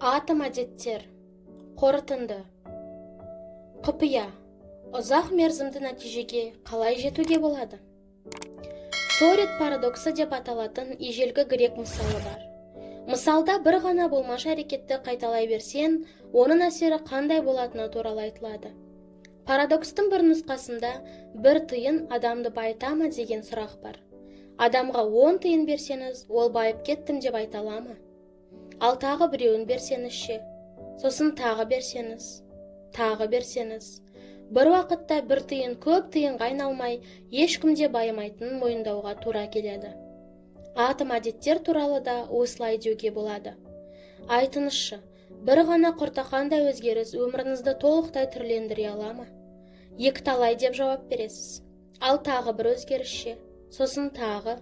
Атом әдеттер. Қорытынды. Құпия. Ұзақ мерзімді нәтижеге қалай жетуге болады? Сорет парадоксы деп аталатын ежелгі грек мысалы бар. Мысалда бір ғана болмашы әрекетті қайталай берсең, оның әсері қандай болатыны туралы айтылады. Парадокстың бір нұсқасында бір тиын адамды байыта ма деген сұрақ бар. Адамға 10 тиын берсеңіз, ол байып кеттім деп айта ала ма? Ал тағы біреуін берсеңізше, сосын тағы берсеңіз. Бір уақытта бір тиын көп тиынға айналмай, ешкімде байымайтынын мойындауға тура келеді. Атом әдеттер туралы да осылай деуге болады. Айтыңызшы, бір ғана құртақандай өзгеріс өміріңізді толықтай түрлендіре ала ма? Екіталай деп жауап бересіз. Ал тағы бір өзгерісше, сосын тағы.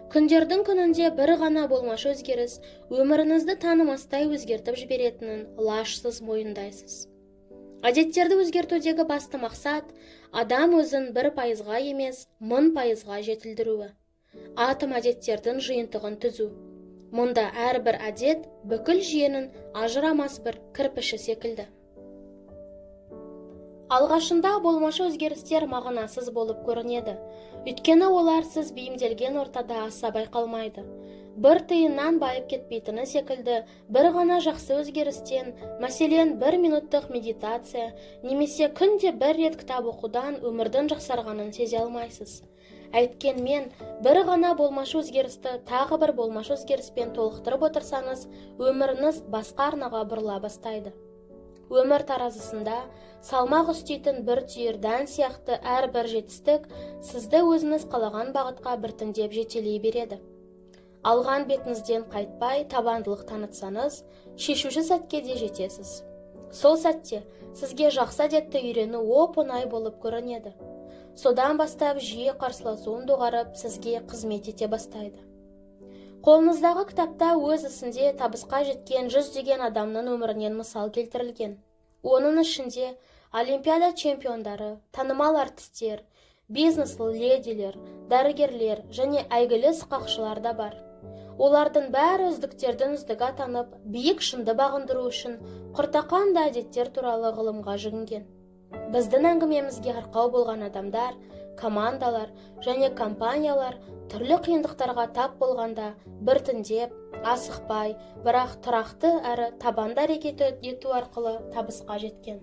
Күндердің күнінде бір ғана болмашы өзгеріс өміріңізді танымастай өзгертіп жіберетінін лажсыз мойындайсыз. Әдеттерді өзгертудегі басты мақсат адам өзін 1%-ға емес 1000%-ға жетілдіруі. Атом әдеттердің жиынтығын түзу. Мұнда әрбір әдет бүкіл жүйенің ажырамас бір кірпіші секілді. Алғашында болмашы өзгерістер мағынасыз болып көрінеді. Өйткені олар сіз бейімделген ортада аса байқалмайды. Бір тиыннан байып кетпейтіні секілді, бір ғана жақсы өзгерістен, мәселен 1 минуттық медитация, немесе күнде бір рет кітап оқудан өмірдің жақсарғанын сезе алмайсыз. Әйткенмен, бір ғана болмашы өзгерісті тағы бір болмашы өзгеріспен толықтырып отырсаңыз, өміріңіз басқа арнаға бұрыла бастайды. Өмір таразысында салмақ үстейтін бір түйір дән сияқты әрбір жетістік сізді өзіңіз қалаған бағытқа біртіндеп жетелей береді. Алған бетіңізден қайтпай табандылық танытсаңыз, шешуші сәтке де жетесіз. Сол сәтте сізге жақсы әдетті үйрену оп-оңай болып көрінеді. Содан бастап жиі қарсыласуын доғарып, сізге қызмет ете бастайды. Қолыңыздағы кітапта өз ісінде табысқа жеткен 100 адамның өмірінен мысал келтірілген. Оның ішінде олимпиада чемпиондары, танымал артистер, бизнес-ледилер, дәрігерлер және әйгілі сықақшылар да бар. Олардың бәрі үздіктердің үздігі атанып, биік шыңды бағындыру үшін құртақандай әдеттер туралы ғылымға жүгінген. Біздің әңгімемізге арқау болған адамдар, командалар және компаниялар түрлі қиындықтарға тап болғанда біртіндеп, асықпай, бірақ тұрақты әрі табанды әрекет ету арқылы табысқа жеткен.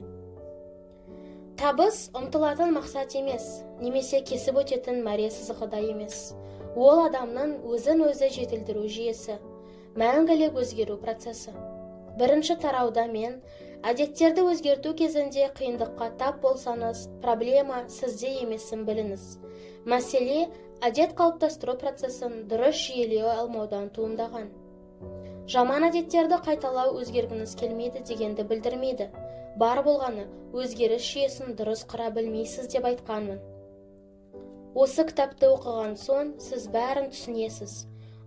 Табыс ұмтылатын мақсат емес, немесе кесіп өтетін мәре сызығы да емес. Ол адамның өзін-өзі жетілдіру жүйесі, мәңгілік өзгеру процесі. Бірінші тарауда мен әдеттерді өзгерту кезінде қиындыққа тап болсаңыз, проблема сізде емесін біліңіз. Мәселе әдет қалыптастыру процесін дұрыс жүйелей алмаудан туындаған. Жаман әдеттерді қайталау өзгергіңіз келмейді дегенді білдірмейді. Бар болғаны өзгеріс жүйесін дұрыс құра білмейсіз деп айтқанмын. Осы кітапты оқыған соң сіз бәрін түсінесіз,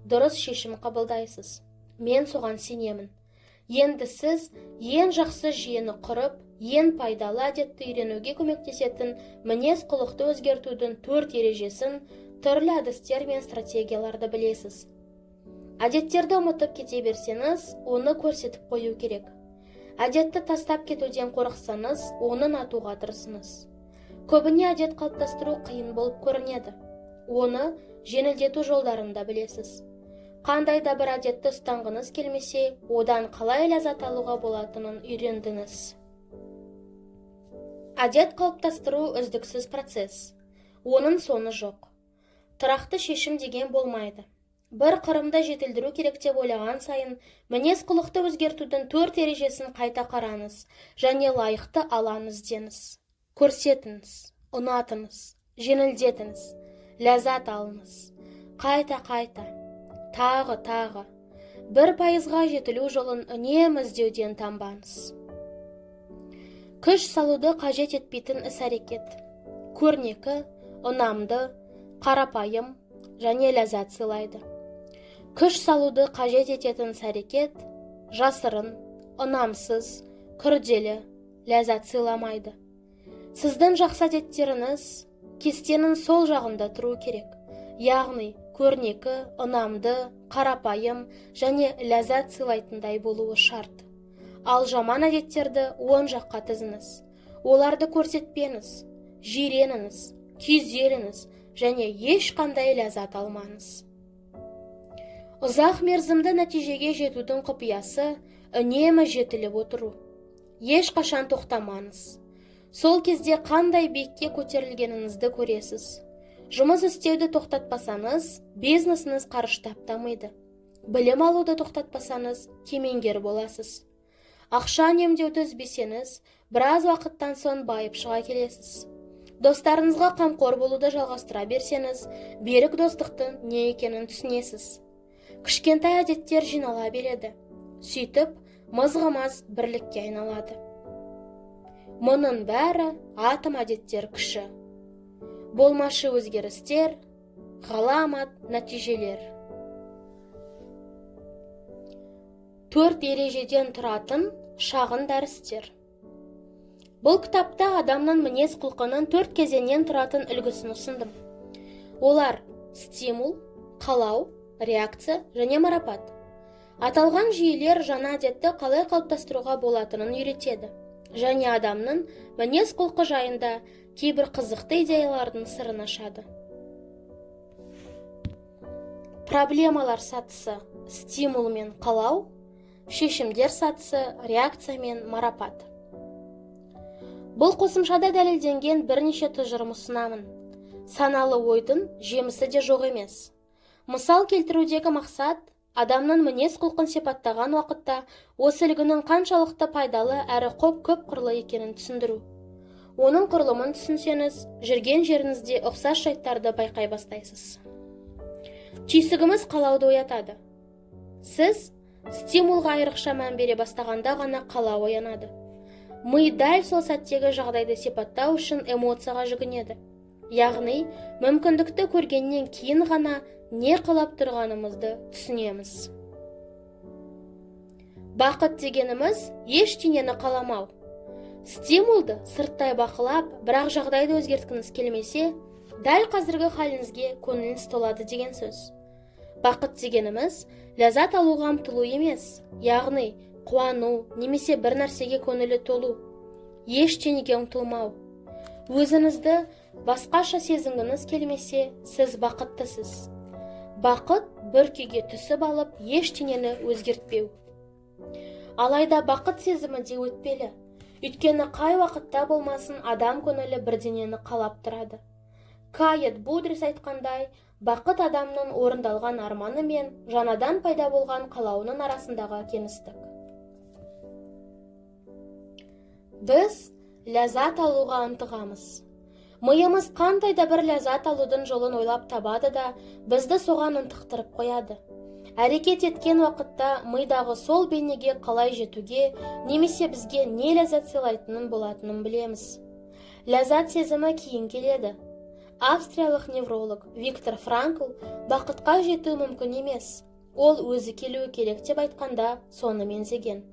дұрыс шешім қабылдайсыз. Мен соған сенемін. Енді сіз ең жақсы жүйені құрып, ең пайдалы әдетті үйренуге көмектесетін мінез құлықты өзгертудің 4 ережесін, түрлі әдістер мен стратегияларды білесіз. Әдеттерді ұмытып кете берсеңіз, оны көрсетіп қою керек. Әдетті тастап кетуден қорықсаңыз, оны атуға тырысыңыз. Көбіне әдет қалыптастыру қиын болып көрінеді. Оны жеңілдету жолдарын да білесіз. Қандай да бір әдетті ұстанғыңыз келмесе, одан қалай ләззат алуға болатынын үйрендіңіз. Әдет қалыптастыру үздіксіз процесс. Оның соңы жоқ. Тұрақты шешім деген болмайды. Бір қырымда жетілдіру керек деп ойлаған сайын, мінез құлықты өзгертудің 4 ережесін қайта қараңыз және лайықты алаңыз деңіз. Көрсетіңіз, ұнатыңыз, жеңілдетіңіз, ләззат алыңыз. Қайта, тағы. 1%-ға жетілу жолын үнемі іздеуден танбаңыз. Күш салуды қажет етпейтін іс-әрекет. Көрнекі, ұнамды, қарапайым және ләззат сыйлайды. Күш салуды қажет ететін іс-әрекет жасырын, ұнамсыз, күрделі, ләззат сыйламайды. Сіздің жақсы әдеттеріңіз кестенің сол жағында тұру керек. Яғни, көрнекі, ұнамды, қарапайым және ләззат сыйлайтындай болуы шарт. Ал жаман әдеттерді оң жаққа тізіңіз. Оларды көрсетпеңіз, жиреніңіз, күйзеліңіз және ешқандай ләззат алмаңыз. Ұзақ мерзімді нәтижеге жетудің құпиясы үнемі жетіліп отыру. Ешқашан тоқтамаңыз. Сол кезде қандай биікке көтерілгеніңізді көресіз. Жұмыс істеуді тоқтатпасаңыз, бизнесіңіз қарыштап дамиды. Білім алуды тоқтатпасаңыз, кемеңгер боласыз. Ақша үнемдеуді үзбесеңіз, біраз уақыттан соң байып шыға келесіз. Достарыңызға қамқор болуды жалғастыра берсеңіз, берік достықтың не екенін түсінесіз. Кішкентай әдеттер жинала береді. Сөйтіп, мызғымас бірлікке айналады. Мұның бәрі атом әдеттер күші. Болмашы өзгерістер, ғаламат нәтижелер. 4 ережеден тұратын шағын дәрістер. Бұл кітапта адамның мінез құлқының 4 кезеңнен тұратын үлгісін ұсындым. Олар стимул, қалау, реакция және марапат. Аталған жүйелер жаңа әдетті қалай қалыптастыруға болатынын үйретеді. Және адамның мінез құлқы жайында кейбір қызықты идеялардың сырын ашады. Проблемалар сатысы стимул мен қалау, шешімдер сатысы реакция мен марапат. Бұл қосымшада дәлелденген бірнеше тұжырым ұсынамын. Саналы ойдың жемісі де жоқ емес. Мысал келтірудегі мақсат адамның мінез құлқын сипаттаған уақытта осы үлгінің қаншалықты пайдалы әрі көп қырлы екенін түсіндіру. Оның құрылымын түсінсеңіз, жүрген жеріңізде ұқсас жайттарды байқай бастайсыз. Түйсігіміз қалауды оятады. Сіз стимулға айрықша мән бере бастағанда ғана қалау оянады. Ми дәл сол сәттегі жағдайды сипаттау үшін эмоцияға жүгінеді. Яғни, мүмкіндікті көргеннен кейін ғана не қалап тұрғанымызды түсінеміз. Бақыт дегеніміз ештеңені қаламау. Стимулды сырттай бақылап, бірақ жағдайды өзгерткіңіз келмесе, дәл қазіргі халіңізге көңіліңіз толады деген сөз. Бақыт дегеніміз ләззат алуға ұмтылу емес, яғни қуану немесе бір нәрсеге көңілі толу. Ештеңеге ұмтылмау. Өзіңізді басқаша сезінгіңіз келмесе, сіз бақыттысыз. Бақыт бір күйге түсіп алып, ештеңені өзгертпеу. Алайда бақыт сезімі де өтпелі. Өйткені қай уақытта болмасын адам көңілі бірдеңені қалап тұрады. Кайет Будрис айтқандай, бақыт адамның орындалған арманы мен жаңадан пайда болған қалауының арасындағы кеңістік. Біз ләззат алуға ынтығамыз. Миымыз қандай да бір ләззат алудың жолын ойлап табады да, бізді соған ынтықтырып қояды. Әрекет еткен уақытта мидағы сол бейнеге қалай жетуге, немесе бізге не ләззат сыйлайтынын болатынын білеміз. Ләззат сезімі кейін келеді. Австриялық невролог Виктор Франкл бақытқа жету мүмкін емес. Ол өзі келуі керек деп айтқанда соны меңзеген.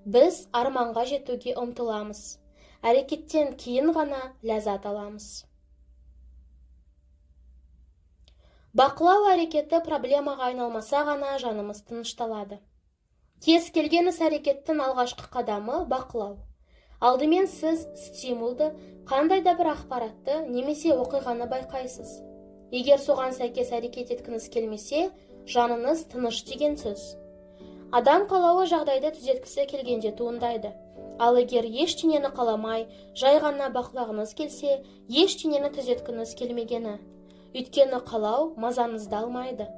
Біз арманға жетуге ұмтыламыз. Әрекеттен кейін ғана ләззат аламыз. Бақылау әрекеті проблемаға айналмаса ғана жанымыз тынышталады. Кез келген іс әрекеттің алғашқы қадамы бақылау. Алдымен сіз стимулды, қандай да бір ақпаратты немесе оқиғаны байқайсыз. Егер соған сәйкес әрекет еткіңіз келмесе, жаныңыз тыныш деген сөз. Адам қалауы жағдайды түзеткісі келгенде туындайды. Ал егер ештеңені қаламай, жай ғана бақылағыңыз келсе, ештеңені түзеткіңіз келмегені. Өйткені қалау мазаңызды алмайды.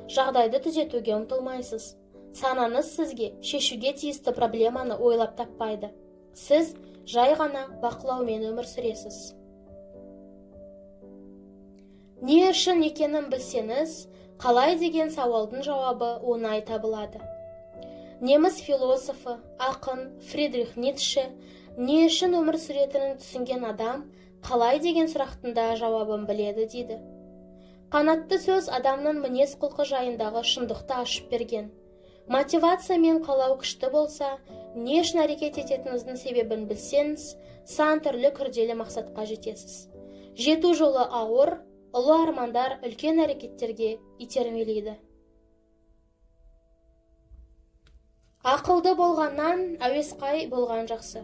Жағдайды түзетуге ұмтылмайсыз. Санаңыз сізге шешуге тиісті проблеманы ойлап таппайды. Сіз жай ғана бақылаумен өмір сүресіз. Не үшін екенін білсеңіз, қалай деген сауалдың жауабы оңай табылады. Неміс философы, ақын Фридрих Ницше не үшін өмір сүретінін түсінген адам қалай деген сұрақтың да жауабын біледі дейді. Қанатты сөз адамның мінез құлқы жайындағы шындықты ашып берген. Мотивация мен қалау күшті болса, не үшін әрекет ететініздің себебін білсеңіз, сан түрлі күрделі мақсатқа жетесіз. Жету жолы ауыр, ұлы армандар үлкен әрекеттерге итермелейді. Ақылды болғаннан әуесқай болған жақсы.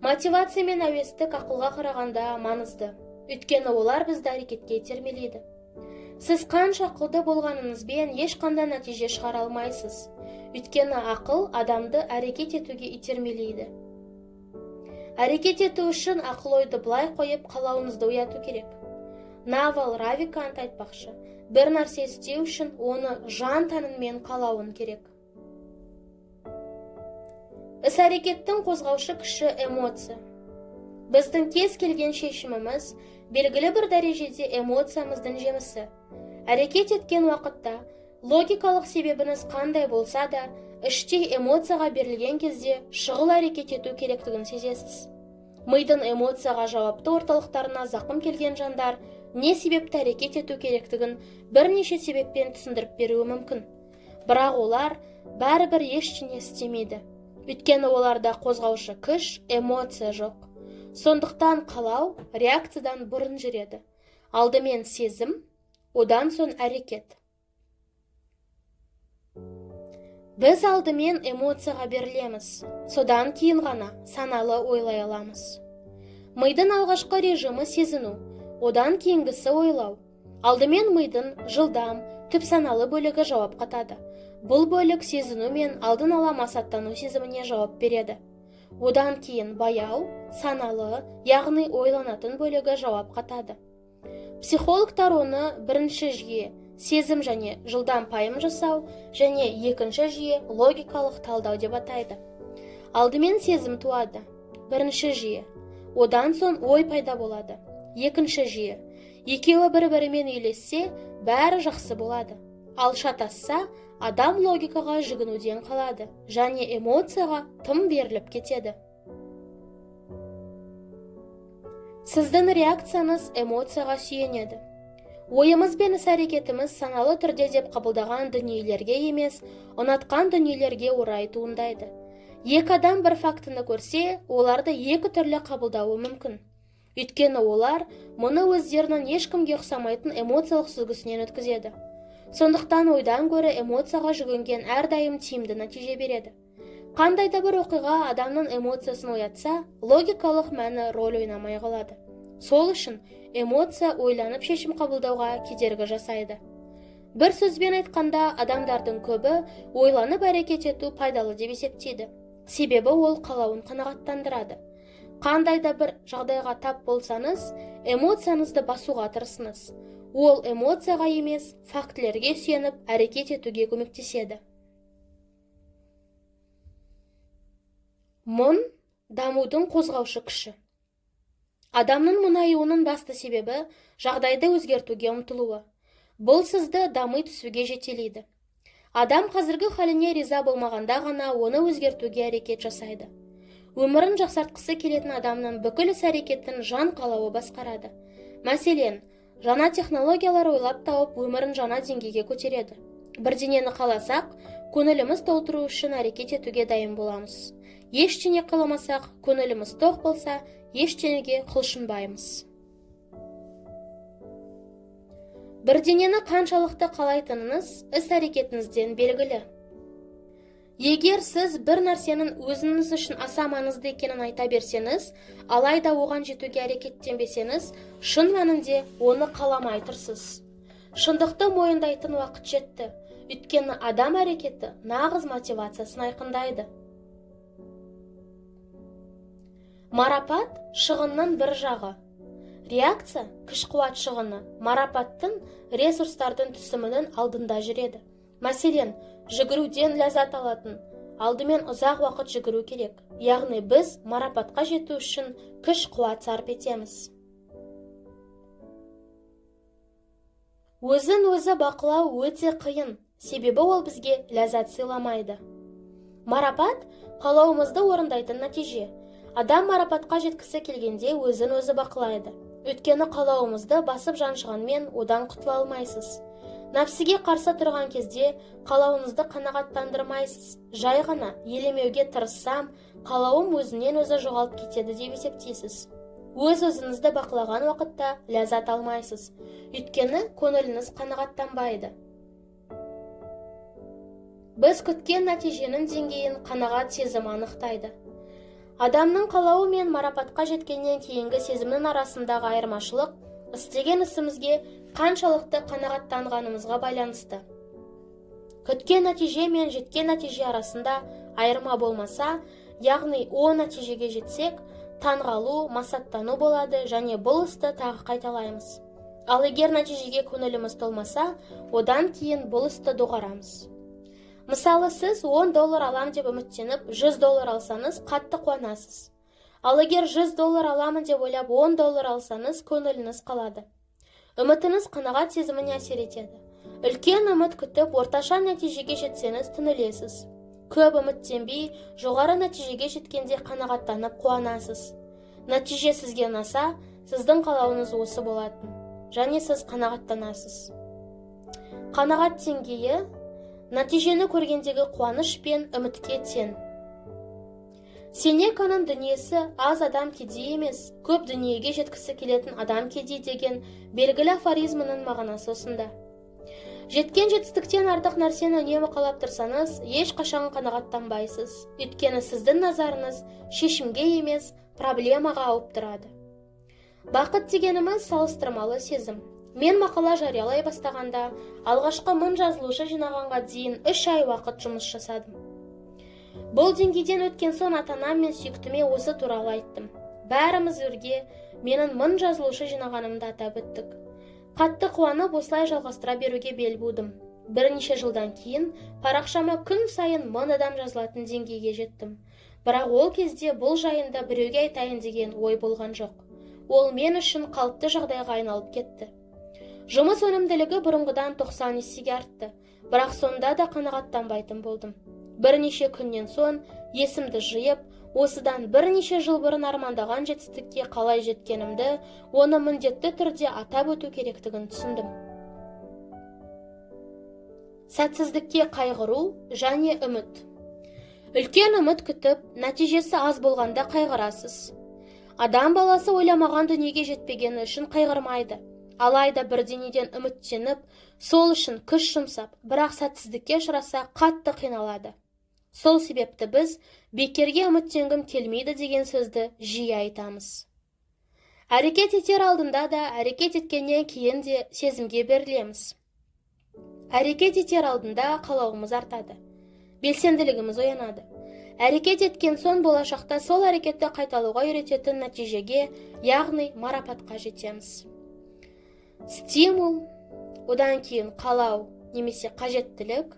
Мотивация мен әуестік ақылға қарағанда маңызды. Өйткені олар бізді әрекетке итермелейді. Сіз қанша ақылды болғаныңызбен ешқандай нәтиже шығара алмайсыз. Өйткені ақыл адамды әрекет етуге итермелейді. Әрекет ету үшін ақыл ойды былай қойып қалауыңызды ояту керек. Навал Равикант айтпақшы, бір нәрсе істеу үшін оны жан тәніңмен қалауын керек. Іс-әрекеттің қозғаушы күші эмоция. Біздің кез келген шешіміміз белгілі бір дәрежеде эмоциямыздың жемісі. Әрекет еткен уақытта логикалық себебіңіз қандай болса да, іштей эмоцияға берілген кезде шұғыл әрекет ету керектігін сезесіз. Мидың эмоцияға жауапты орталықтарына зақым келген жандар не себепті әрекет ету керектігін бірнеше себеппен түсіндіріп беруі мүмкін. Бірақ олар бәрібір ештеңе істемейді. Өйткені оларда қозғаушы күш, эмоция жоқ. Сондықтан қалау реакциядан бұрын жүреді. Алдымен сезім, одан соң әрекет. Біз алдымен эмоцияға берілеміз, содан кейін ғана саналы ойлай аламыз. Мидың алғашқы режимі сезіну, одан кейінгісі ойлау. Алдымен мидың жылдам, түп саналы бөлігі жауап қатады. Бұл бөлік сезіну мен алдын ала масаттану сезіміне жауап береді. Одан кейін баяу, саналы, яғни ойланатын бөлігі жауап қатады. Психологтар оны бірінші жүйе, сезім және жылдам пайым жасау, және екінші жүйе логикалық талдау деп атайды. Алдымен сезім туады, бірінші жүйе. Одан соң ой пайда болады, екінші жүйе. Екеуі бір-бірімен үйлессе, бәрі жақсы болады. Ал шатасса, адам логикаға жүгінуден қалады, және эмоцияға тым беріліп кетеді. Сіздің реакцияңыз эмоцияға сүйенеді. Ойымыз бен іс-әрекетіміз саналы түрде деп қабылдаған дүниелерге емес, ұнатқан дүниелерге орай туындайды. Екі адам бір фактіні көрсе, оларды екі түрлі қабылдауы мүмкін. Өйткені олар мұны өздерінің ешкімге ұқсамайтын эмоциялық сүзгісінен өткізеді. Сондықтан ойдан гөрі эмоцияға жүгінген әрдайым тиімді нәтиже береді. Қандай да бір оқиға адамның эмоциясын оятса, логикалық мәні рөл ойнамай қалады. Сол үшін эмоция ойланып шешім қабылдауға кедергі жасайды. Бір сөзбен айтқанда, адамдардың көбі ойланып әрекет ету пайдалы деп есептейді. Себебі ол қалауын қанағаттандырады. Қандай да бір жағдайға тап болсаңыз, эмоцияңызды басуға тырысыңыз. Ол эмоцияға емес, фактілерге сүйеніп әрекет етуге көмектеседі. Мұн дамудың қозғаушы күші. Адамның мұнаюының басты себебі жағдайды өзгертуге ұмтылуы. Бұл сізді дами түсуге жетелейді. Адам қазіргі халіне риза болмағанда ғана оны өзгертуге әрекет жасайды. Өмірін жақсартқысы келетін адамның бүкіл іс-әрекетін жан қалауы басқарады. Мәселен, жаңа технологиялар ойлап тауып өмірін жаңа деңгейге көтереді. Бірдеңені қаласақ, көңіліміз толтыру үшін әрекет етуге дайын боламыз. Ештеңе қаламасақ, көңіліміз тоқ болса, ештеңеге құлшынбаймыз. Бірдеңені қаншалықты қалайтыныңыз іс-әрекетіңізден белгілі. Егер сіз бір нәрсенің өзіңіз үшін аса маңызды екенін айта берсеңіз, алайда оған жетуге әрекеттенбесеңіз, шын мәнінде оны қаламай тұрсыз. Шындықты мойындайтын уақыт жетті. Өйткені адам әрекеті нағыз мотивациясын айқындайды. Марапат шығынның бір жағы. Реакция күш-қуат шығыны марапаттың ресурстардың түсімінің алдында жүреді. Мәселен, жүгіруден ләззат алатын, алдымен ұзақ уақыт жүгіру керек. Яғни біз марапатқа жету үшін күш-қуат сарп етеміз. Өзін-өзі бақылау өте қиын, себебі ол бізге ләззат сыйламайды. Марапат қалауымызды орындайтын нәтиже. Адам марапатқа жеткісі келгенде өзін-өзі бақылайды. Өйткені қалауымызды басып жаншығанмен одан құтыла алмайсыз. Нәпсіге қарсы тұрған кезде қалауыңызды қанағаттандырмайсыз. Жай ғана елемеуге тырыссам, қалауым өзінен өзі жоғалып кетеді деп есептейсіз. Өз-өзіңізді бақылаған уақытта ләззат алмайсыз. Өйткені көңіліңіз қанағаттанбайды. Біз күткен нәтиженің деңгейін қанағат сезімі анықтайды. Адамның қалауы мен марапатқа жеткеннен кейінгі сезімнің арасындағы айырмашылық істеген ісімізге қаншалықты қанағаттанғанымызға байланысты. Күткен нәтиже мен жеткен нәтиже арасында айырма болмаса, яғни о нәтижеге жетсек, таңғалу, масаттану болады және бұл істі тағы қайталаймыз. Ал егер нәтижеге көңіліміз толмаса, одан кейін бұл істі доғарамыз. Мысалы, сіз $10 алам деп үміттеніп, $100 алсаңыз, қатты қуанасыз. Ал егер $100 аламын деп ойлап, $10 алсаңыз, көңіліңіз қалады. Үмітіңіз қанағат сезіміне әсер етеді. Үлкен үміт күтіп, орташа нәтижеге жетсеңіз, түңілесіз. Көп үміттенбей, жоғары нәтижеге жеткенде қанағаттанып қуанасыз. Нәтиже сізге ұнаса, сіздің қалауыңыз осы болатын, және сіз қанағаттанасыз. Қанағат деңгейі нәтижені көргендегі қуаныш пен үмітке тең. Сенеканың дүниесі аз адам кедей емес, көп дүниеге жеткісі келетін адам кедей деген белгілі афоризмінің мағынасы осында. Жеткен жетістіктен артық нәрсені үнемі қалап тұрсаңыз, ешқашан қанағаттанбайсыз. Өйткені сіздің назарыңыз шешімге емес, проблемаға ауып тұрады. Бақыт дегеніміз салыстырмалы сезім. Мен мақала жариялай бастағанда, алғашқы 1000 жазылушы жинағанға дейін 3 ай уақыт жұмыс жасадым. Бұл деңгейден өткен соң ата-анам мен сүйіктіме осы туралы айттым. Бәріміз өрге менің 1000 жазылушы жинағанымды атап өттік. Қатты қуанып, осылай жалғастыра беруге бел будым. Бірнеше жылдан кейін парақшама күн сайын 1000 адам жазылатын деңгейге жеттім. Бірақ ол кезде бұл жайында біреуге айтайын деген ой болған жоқ. Ол мен үшін қалыпты жағдайға айналып кетті. Жұмыс өнімділігі бұрынғыдан 90 есеге артты, бірақ сонда да қанағаттанбайтын болдым. Бірнеше күннен соң есімді жиып, осыдан бірнеше жыл бұрын армандаған жетістікке қалай жеткенімді, оны міндетті түрде атап өту керектігін түсіндім. Сәтсіздікке қайғыру және үміт. Үлкен үміт күтіп, нәтижесі аз болғанда қайғырасыз. Адам баласы ойламаған дүниеге жетпегені үшін қайғырмайды. Алайда бірдеңеден үміттеніп, сол үшін күш жұмсап, бірақ сәтсіздікке ұшыраса қатты қиналады. Сол себепті біз бекерге үміттенгім келмейді деген сөзді жиі айтамыз. Әрекет етер алдында да, әрекет еткеннен кейін де сезімге берілеміз. Әрекет етер алдында қалауымыз артады. Белсенділігіміз оянады. Әрекет еткен соң болашақта сол әрекетті қайталауға үйрететін нәтижеге, яғни марапатқа жетеміз. Стимул, одан кейін қалау немесе қажеттілік,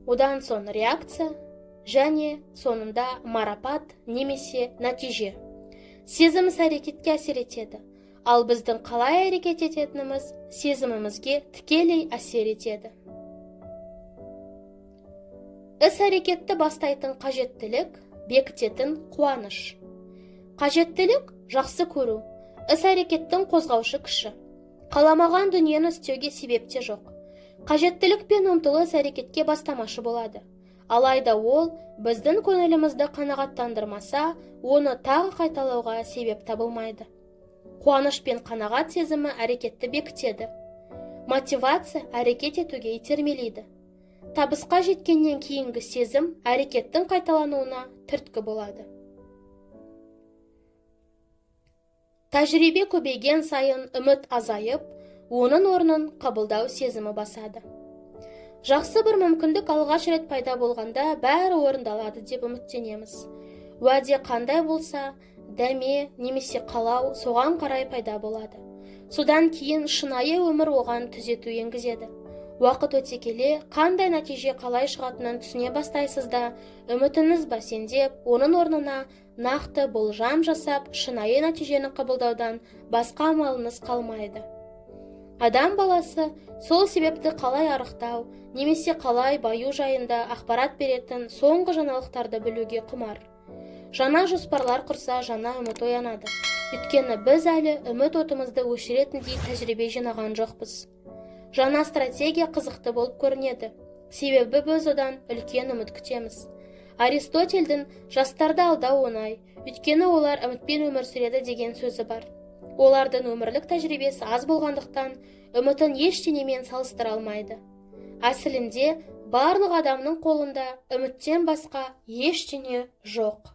одан соң реакция, және сонында марапат немесе нәтиже. Сезіміміз әрекетке әсер етеді, ал біздің қалай әрекет ететініміз сезімімізге тікелей әсер етеді. Іс-әрекетті бастайтын қажеттілік, бекітетін қуаныш. Қажеттілік жақсы көру, іс-әрекеттің қозғаушы күші. Қаламаған дүниені істеуге себепте жоқ. Қажеттілік пен ұмтылыс әрекетке бастамашы болады. Алайда ол біздің көңілімізді қанағаттандырмаса, оны тағы қайталауға себеп табылмайды. Қуаныш пен қанағат сезімі әрекетті бекітеді. Мотивация әрекет етуге итермелейді. Табысқа жеткеннен кейінгі сезім әрекеттің қайталануына түрткі болады. Тәжірибе көбейген сайын үміт азайып, оның орнын қабылдау сезімі басады. Жақсы бір мүмкіндік алғаш рет пайда болғанда бәрі орындалады деп үміттенеміз. Уәде қандай болса, дәме немесе қалау соған қарай пайда болады. Содан кейін шынайы өмір оған түзету енгізеді. Уақыт өте келе, қандай нәтиже қалай шығатынын түсіне бастайсыз да, үмітіңіз бәсеңдеп, оның орнына нақты болжам жасап, шынайы нәтижені қабылдаудан басқа амалыңыз қалмайды. Адам баласы сол себепті қалай арықтау, немесе қалай баю жайында ақпарат беретін соңғы жаңалықтарды білуге құмар. Жаңа жоспарлар құрса, жаңа үміт оянады. Өйткені біз әлі үміт отымызды өшіретіндей тәжірибе жинаған жоқпыз. Жаңа стратегия қызықты болып көрінеді. Себебі біз одан үлкен үміт күтеміз. Аристотельдің жастарды алдау оңай, өйткені олар үмітпен өмір сүреді деген сөзі бар. Олардың өмірлік тәжірибесі аз болғандықтан, үмітін ештеңемен салыстыра алмайды. Әсілінде, барлық адамның қолында үміттен басқа ештеңе жоқ.